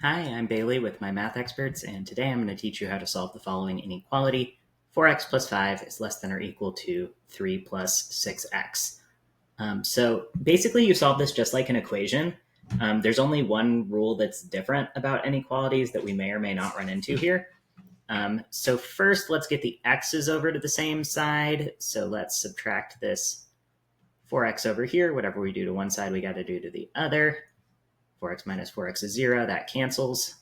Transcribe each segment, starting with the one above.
Hi, I'm Bailey with My Math Experts, and today I'm going to teach you how to solve the following inequality. 4x plus 5 is less than or equal to 3 plus 6x. So basically you solve this just like an equation. There's only one rule that's different about inequalities that we may or may not run into here. So first, let's get the x's over to the same side. So let's subtract this 4x over here. Whatever we do to one side, we got to do to the other. 4x minus 4x is 0. That cancels.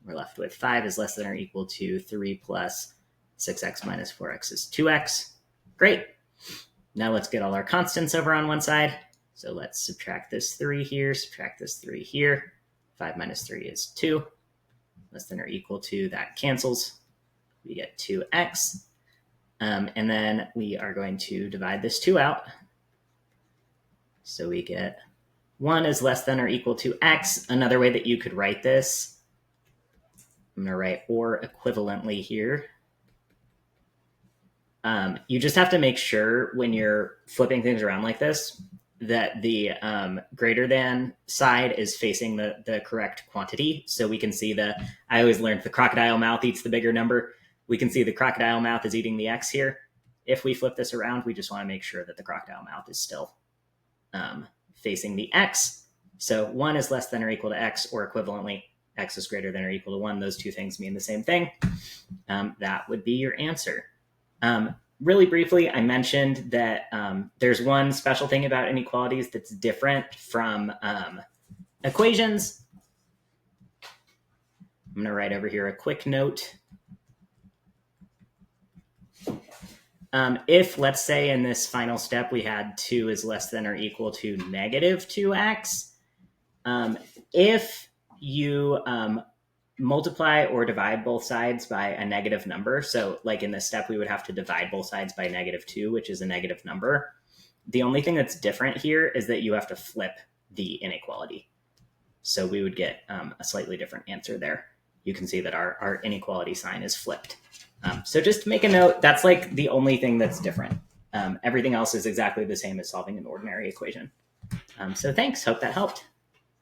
We're left with 5 is less than or equal to 3 plus 6x minus 4x is 2x. Great. Now let's get all our constants over on one side. So let's subtract this 3 here, subtract this 3 here. 5 minus 3 is 2. Less than or equal to, that cancels. We get 2x. And then we are going to divide this 2 out. So we get 1 is less than or equal to x. Another way that you could write this, I'm going to write or equivalently here. You just have to make sure when you're flipping things around like this that the greater than side is facing the correct quantity. So we can see I always learned the crocodile mouth eats the bigger number. We can see the crocodile mouth is eating the x here. If we flip this around, we just want to make sure that the crocodile mouth is still facing the x. So 1 is less than or equal to x, or equivalently, x is greater than or equal to 1. Those two things mean the same thing. That would be your answer. Really briefly, I mentioned that there's one special thing about inequalities that's different from equations. I'm going to write over here a quick note. If, let's say, in this final step, we had 2 is less than or equal to negative 2x, if you multiply or divide both sides by a negative number, so like in this step, we would have to divide both sides by negative 2, which is a negative number. The only thing that's different here is that you have to flip the inequality. So we would get a slightly different answer there. You can see that our inequality sign is flipped. So just make a note, that's like the only thing that's different. Everything else is exactly the same as solving an ordinary equation. So thanks, hope that helped.